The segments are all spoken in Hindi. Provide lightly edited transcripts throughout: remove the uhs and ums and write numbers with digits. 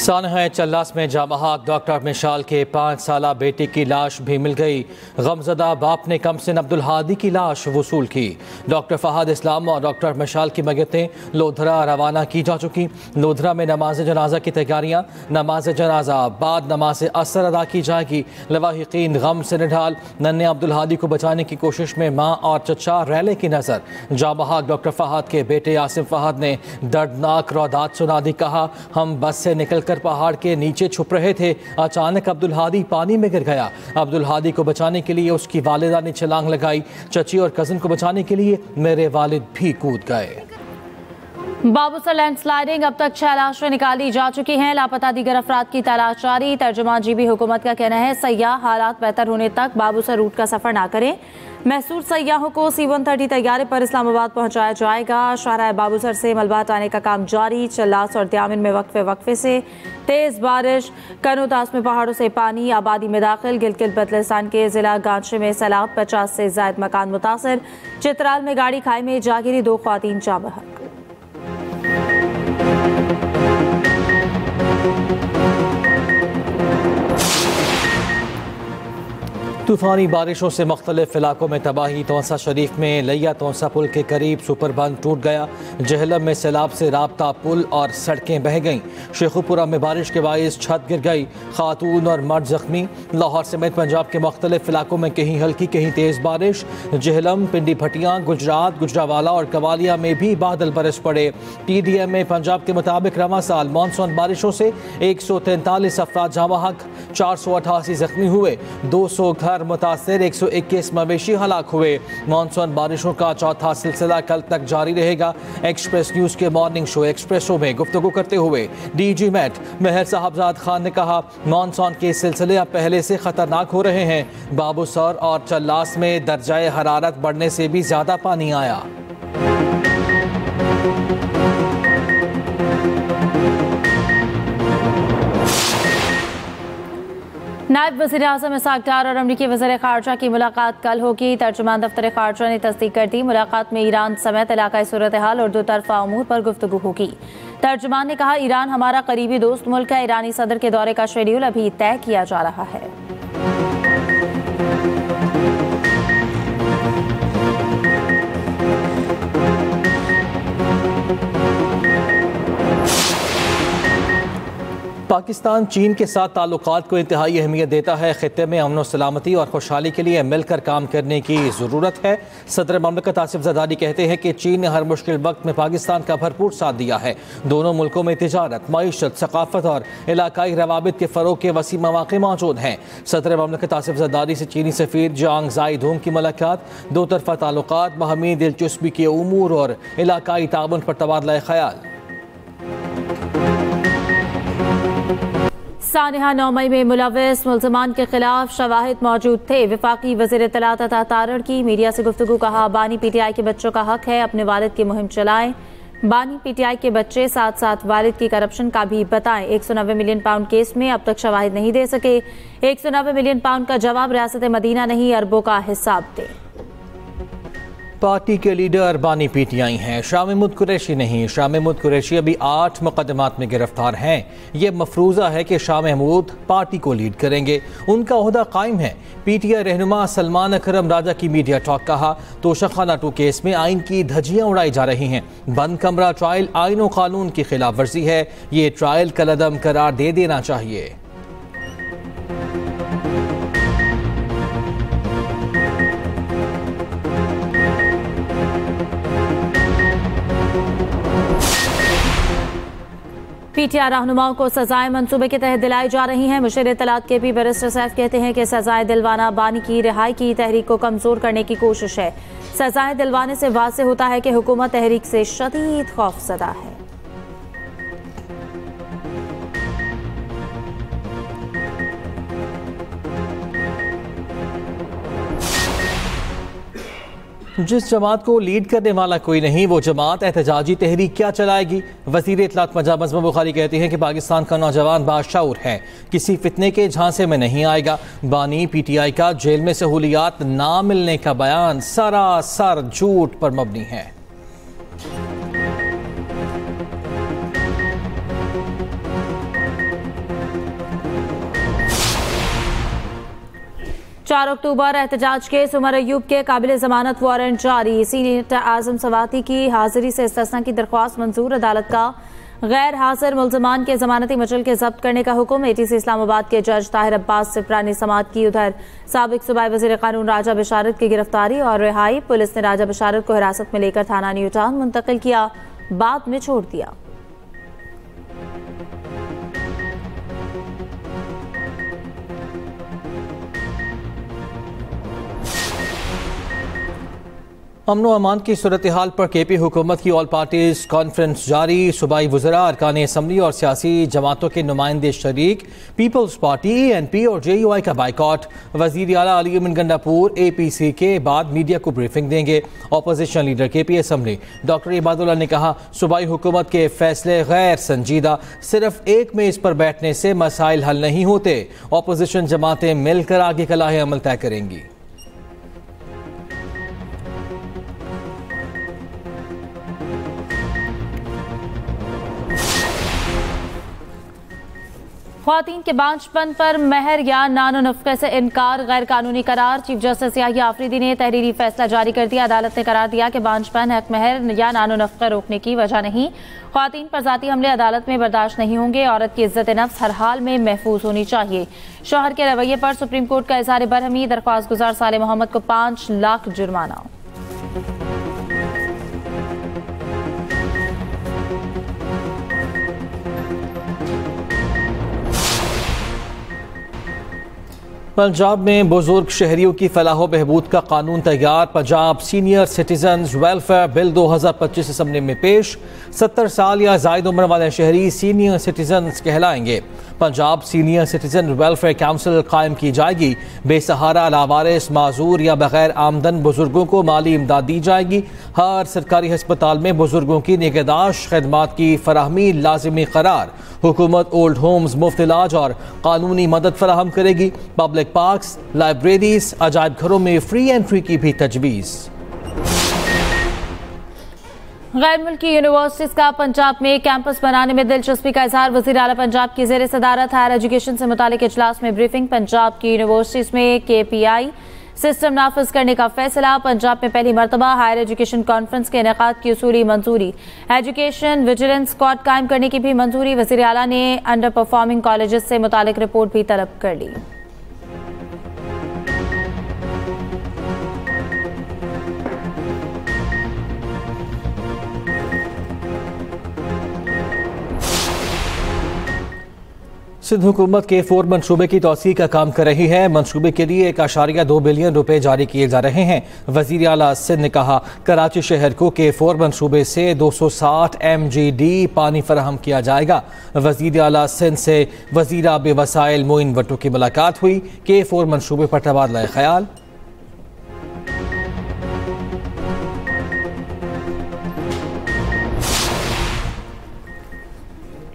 सानहा चल्लास में जामहाक डॉक्टर मिशाल के 5 साला बेटे की लाश भी मिल गई। गमजदा बाप ने कमसिन अब्दुल हादी की लाश वसूल की। डॉक्टर फहद इस्लाम और डॉक्टर मिशाल की मय्यतें लोधरा रवाना की जा चुकी। लोधरा में नमाज जनाजा की तैयारियां, नमाज जनाजा बाद नमाज असर अदा की जाएगी। लवाहिकीन गम से निढाल। नन्हे अब्दुल हादी को बचाने की कोशिश में माँ और चचा रैले की नजर। जामहाक डॉक्टर फहद के बेटे आसिम फहद ने दर्दनाक रौदात सुना दी। कहा, हम बस से निकल कर पहाड़ के नीचे छुप रहे थे, अचानक अब्दुल हादी पानी में गिर गया। अब्दुल हादी को बचाने के लिए उसकी वालिदा ने छलांग लगाई। चची और कज़न को बचाने के लिए मेरे वालिद भी कूद गए। बाबूसर लैंडस्लाइडिंग, अब तक 6 लाशें निकाली जा चुकी हैं। लापता दीगर अफराद की तलाश जारी। तर्जुमान जीबी हुकूमत का कहना है सयाह हालात बेहतर होने तक बाबूसर रूट का सफर ना करें। महसूर सयाहों को C-130 तैयारे पर इस्लामाबाद पहुंचाया जाएगा। शाहराह बाबूसर से मलबा हटाने का काम जारी। चल्लास और त्यामिन में वक्फे से तेज बारिश। कनोतास में पहाड़ों से पानी, आबादी में दाखिल। गिलगित बल्तिस्तान के जिला गांचे में सैलाब, 50 से ज्यादा मकान मुतासर। चित्राल में गाड़ी खाई में जा गिरी, 2 ख्वातीन जाँ बहक। तूफानी बारिशों से मुख्तलिफ इलाकों में तबाही। तौसा शरीफ में लिया तौसा पुल के करीब सुपर बंद टूट गया। जहलम में सैलाब से राब्ता पुल और सड़कें बह गईं। शेखुपुरा में बारिश के बायस छत गिर गई, खातून और मर्द जख्मी। लाहौर समेत पंजाब के मुख्तलिफ इलाकों में कहीं हल्की कहीं तेज़ बारिश। जहलम, पिंडी भटियाँ, गुजरात, गुजरावाला और कवालिया में भी बादल बरस पड़े। PDM में पंजाब के मुताबिक रवां साल मानसून बारिशों से 143 अफराद जामहाक, 488 जख्मी हुए, 200 घर मुतासिर, 121 मवेशी हलाक हुए। मानसून बारिशों का चौथा सिलसिला कल तक जारी रहेगा। एक्सप्रेस न्यूज के मॉर्निंग शो एक्सप्रेसो में गुफ्तगू करते हुए DG MET मेहर साहबजाद खान ने कहा, मानसून के सिलसिले अब पहले से खतरनाक हो रहे हैं। बाबूसर और चल्लास में दर्जाए हरारत बढ़ने से भी ज्यादा पानी आया। नायब वज़ीर आज़म इसाक डार और अमरीकी वज़ीर ख़ारजा की मुलाकात कल होगी। तर्जुमान दफ्तर ख़ारजा ने तस्दीक कर दी। मुलाकात में ईरान समेत इलाकाई सूरत हाल और 2 तरफ़ा अमूर पर गुफ्तगू होगी। तर्जुमान ने कहा, ईरान हमारा करीबी दोस्त मुल्क है। ईरानी सदर के दौरे का शेड्यूल अभी तय किया जा रहा है। पाकिस्तान चीन के साथ ताल्लुकात को इंतहाई अहमियत देता है। खित्ते में अमन सलामती और खुशहाली के लिए मिलकर काम करने की ज़रूरत है। सदर ममलकत आसिफ ज़रदारी कहते हैं कि चीन ने हर मुश्किल वक्त में पाकिस्तान का भरपूर साथ दिया है। दोनों मुल्कों में तिजारत, मईशत, सकाफत और इलाकाई रवाबित के फ़रोग के वसी मौक़े मौजूद हैं। सदर ममलकत आसिफ ज़रदारी से चीनी सफ़ीर जांग जाइद होम की मुलाकात, 2 तरफ़ा ताल्लुकात, बाहमी दिलचस्पी के उमूर और इलाकाई ताउन पर तबादला ख्याल। सानहा 9 मई में मुलव्वस मुल्ज़मान के खिलाफ शवाहिद मौजूद थे। वफाकी वज़ीर इत्तलात अता तारड़ की मीडिया से गुफ्तगू। कहा, बानी PTI के बच्चों का हक है अपने वालिद की मुहिम चलाएं। बानी PTI के बच्चे साथ साथ वालिद की करप्शन का भी बताएं। 190 मिलियन पाउंड केस में अब तक शवाहिद नहीं दे सके। 190 मिलियन पाउंड का जवाब रियासत मदीना नहीं, अरबों का हिसाब दे। पार्टी के लीडर बानी PTI हैं, शाह महमूद कुरैशी नहीं। शाह महमूद कुरैशी अभी 8 मुकदमात में गिरफ्तार हैं। ये मफरूज़ा है कि शाह महमूद पार्टी को लीड करेंगे, उनका ओहदा कायम है। PTI रहनुमा सलमान अकरम राजा की मीडिया टॉक। कहा, तोशाखाना 2 केस में आइन की धज्जियां उड़ाई जा रही हैं। बंद कमरा ट्रायल आइन और कानून की खिलाफ वर्जी है। ये ट्रायल कलअदम करार दे देना चाहिए। PTI रहनुमाओं को सजाएं मंसूबे के तहत दिलाई जा रही हैं। मुशीर इत्तलात KP बैरिस्टर सैफ कहते हैं कि सजाएं दिलवाना बानी की रिहाई की तहरीक को कमजोर करने की कोशिश है। सजाएं दिलवाने से वाज़े होता है कि हुकूमत तहरीक से शदीद खौफज़दा है। जिस जमात को लीड करने वाला कोई नहीं, वो जमात एहतजाजी तहरीक क्या चलाएगी। वज़ीर इत्तलात मज़हब बुखारी कहते हैं कि पाकिस्तान का नौजवान बाशऊर है, किसी फितने के झांसे में नहीं आएगा। बानी PTI का जेल में सहूलियात ना मिलने का बयान सरासर झूठ पर मबनी है। 4 अक्टूबर एहतजाज केस उमर अयूब के काबिल जमानत वारंट जारी। सीनेटर आजम सवाती की हाजिरी से इस्तिस्ना की दरख्वास्त मंजूर। अदालत का गैर हाजिर मुल्जमान के जमानती मचल के जब्त करने का हुक्म। ATC इस्लामाबाद के जज ताहिर अब्बास सिप्रानी समात की। उधर साबिक सूबाई वजीर कानून राजा बशारत की गिरफ्तारी और रिहाई। पुलिस ने राजा बशारत को हिरासत में लेकर थाना न्यू टाउन मुंतकिल किया, बाद में छोड़ दिया। अमन व अमान की सूरत हाल पर KP हुकूमत की ऑल पार्टीज कॉन्फ्रेंस जारी। सूबाई वज़रा, अरकान असम्बली और सियासी जमातों के नुमाइंदे शरीक। पीपल्स पार्टी NP और JUI का बाइकॉट। वज़ीर आला अली अमीन गंडापुर APC के बाद मीडिया को ब्रीफिंग देंगे। Opposition leader KP assembly doctor Ibadullah ने कहा, सूबाई हुकूमत के फैसले गैर संजीदा, सिर्फ एक मेज़ पर बैठने से मसाइल हल नहीं होते। अपोजिशन जमातें मिलकर आगे का लाहे अमल तय करेंगी। ख्वातीन के बांझपन पर महर या नानो नफ़क़े से इनकार गैर कानूनी करार। चीफ जस्टिस याहिया आफरीदी ने तहरीरी फैसला जारी कर दिया। अदालत ने करार दिया कि बांझपन हक महर या नानो नफ़क़े रोकने की वजह नहीं। ख्वातीन पर ज़ाती हमले अदालत में बर्दाश्त नहीं होंगे। औरत की इज्जत नफ्स हर हाल में महफूज होनी चाहिए। शौहर के रवैये पर सुप्रीम कोर्ट का इज़हार बरहमी। दरख्वास्त गुजार साले मोहम्मद को 5 लाख जुर्माना। पंजाब में बुजुर्ग शहरियों की फलाह बहबूद का कानून तैयार। Punjab senior citizens welfare bill 2025 assembly में पेश। 70 साल या जायद उम्र वाले शहरी सीनियर सिटीजन्स कहलाएंगे। Punjab senior citizen welfare council कायम की जाएगी। बेसहारा, लावारिस, माजूर या बगैर आमदन बुजुर्गों को माली इमदाद दी जाएगी। हर सरकारी अस्पताल में बुजुर्गों की निगहदाश्त खदमात की फराहमी लाजिमी करार। हुकूमत ओल्ड होम्स, मुफ्त इलाज और कानूनी मदद फराहम करेगी। पब्लिक पार्क्स, लाइब्रेरीज, अजायब घरों में फ्री एंट्री की भी तजवीज़। गैर मुल्की यूनिवर्सिटीज का पंजाब में कैंपस बनाने में दिलचस्पी का इजहार। वज़ीर आला पंजाब की ज़ेर सदारत हायर एजुकेशन से मुतालिक इजलास में ब्रीफिंग। पंजाब की यूनिवर्सिटीज में KPI सिस्टम नाफिज करने का फैसला। पंजाब में पहली मरतबा हायर एजुकेशन कॉन्फ्रेंस के इनेकाद की उसूली मंजूरी। एजुकेशन विजिलेंस स्क्वाड कायम करने की भी मंजूरी। वज़ीर आला ने अंडर परफॉर्मिंग कॉलेजेस से मुतालिक रिपोर्ट भी तलब कर ली। सिंध हुकूमत के4 मनसूबे की तौसीह का काम कर रही है। मनसूबे के लिए 1.2 बिलियन रुपए जारी किए जा रहे हैं। वज़ीर आला सिंध ने कहा, कराची शहर को के4 मनसूबे से 260 MGD पानी फराहम किया जाएगा। वज़ीर आला सिंध से वज़ीर आब वसाइल मोइन भट्टो की मुलाकात हुई। के4 मनसूबे पर तबादला ख्याल।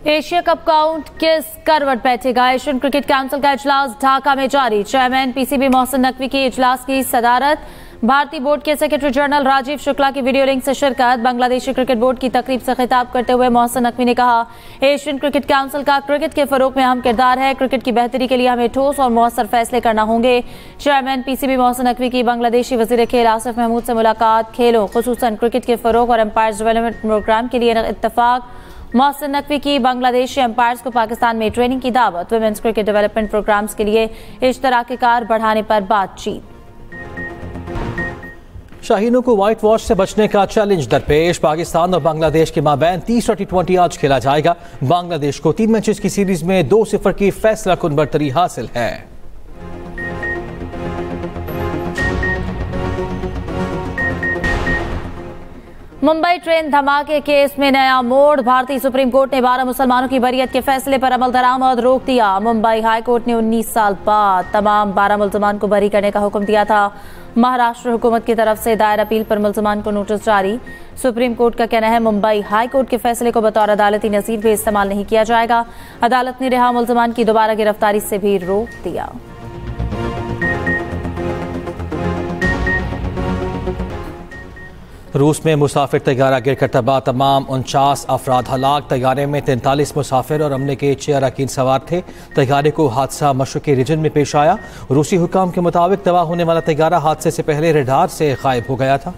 एशिया कप काउंट किस करवट बैठेगा। एशियन क्रिकेट काउंसिल का इजलास ढाका में जारी। चेयरमैन PCB मोहसिन नकवी की इजलास की सदारत। भारतीय बोर्ड के सेक्रेटरी जनरल राजीव शुक्ला की वीडियो लिंक से शिरकत। बांग्लादेशी क्रिकेट बोर्ड की तकरीब से खिताब करते हुए मोहसिन नकवी ने कहा, एशियन क्रिकेट काउंसिल का क्रिकेट के फरोग में अहम किरदार है। क्रिकेट की बेहतरी के लिए हमें ठोस और मौसर फैसले करना होंगे। चेयरमैन PCB मोहसिन नकवी की बांग्लादेशी वजीर खेल आसिफ महमूद से मुलाकात। खेलों खुसूसन क्रिकेट के फरोग और एम्पायर्स डेवलपमेंट प्रोग्राम के लिए इत्तफाक। मोहसिन नकवी की बांग्लादेशी एम्पायर्स को पाकिस्तान में ट्रेनिंग की दावत। वुमेन्स क्रिकेट डेवलपमेंट प्रोग्राम्स के लिए इश्तराककार बढ़ाने पर बातचीत। शाहीनों को व्हाइट वॉश से बचने का चैलेंज दरपेश। पाकिस्तान और बांग्लादेश के माबैन तीसरा T20 आज खेला जाएगा। बांग्लादेश को 3 मैचेस की सीरीज में 2-0 की फैसला कुन बरतरी हासिल है। मुंबई ट्रेन धमाके केस में नया मोड़। भारतीय सुप्रीम कोर्ट ने 12 मुसलमानों की बरियत के फैसले पर अमल दरामद रोक दिया। मुंबई हाई कोर्ट ने 19 साल बाद तमाम 12 मुलजमान को बरी करने का हुक्म दिया था। महाराष्ट्र हुकूमत की तरफ से दायर अपील पर मुलजमान को नोटिस जारी। सुप्रीम कोर्ट का कहना है, मुंबई हाई कोर्ट के फैसले को बतौर अदालती नज़ीर भी इस्तेमाल नहीं किया जाएगा। अदालत ने रिहा मुलजमान की दोबारा गिरफ्तारी से भी रोक दिया। रूस में मुसाफिर तैयारा गिरकर तबाह, तमाम 49 अफराद हलाक। तैयारे में 43 मुसाफिर और अमले के 6 अरकान सवार थे। तैयारे को हादसा मशरक़ी रीजन में पेश आया। रूसी हुकाम के मुताबिक तबाह होने वाला तैयारा हादसे से पहले रडार से गायब हो गया था।